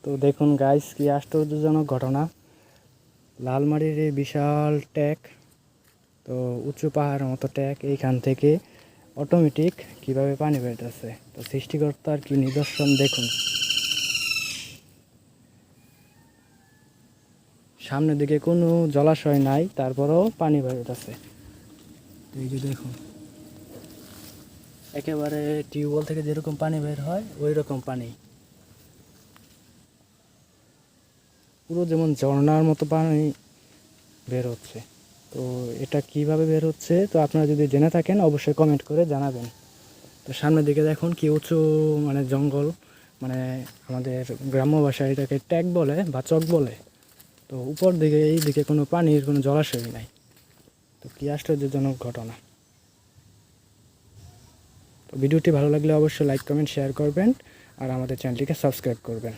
তো দেখুন গাইস, কি আশ্চর্যজনক ঘটনা। লালমারির এই বিশাল ট্যাঙ্ক, তো উঁচু পাহাড়ের মতো ট্যাঙ্ক, এইখান থেকে অটোমেটিক কিভাবে পানি বেরোতেছে। তো সৃষ্টিকর্তার কি নিদর্শন দেখুন। সামনের দিকে কোনো জলাশয় নাই, তারপরেও পানি বেরোতেছে। এই যে দেখুন, একেবারে টিউবওয়েল থেকে যেরকম পানি বের হয় ওই রকম পানি, পুরো যেমন ঝর্ণার মতো পানি বের হচ্ছে। তো এটা কিভাবে বের হচ্ছে, তো আপনারা যদি জেনে থাকেন অবশ্যই কমেন্ট করে জানাবেন। তো সামনের দিকে দেখুন কি উঁচু, মানে জঙ্গল, মানে আমাদের গ্রাম্য ভাষায় এটাকে ট্যাক বলে বা চক বলে। তো উপর দিকে এই দিকে কোনো পানির কোনো জলাশয় নাই। তো কী আশ্চর্যজনক ঘটনা। তো ভিডিওটি ভালো লাগলে অবশ্যই লাইক কমেন্ট শেয়ার করবেন আর আমাদের চ্যানেলটিকে সাবস্ক্রাইব করবেন।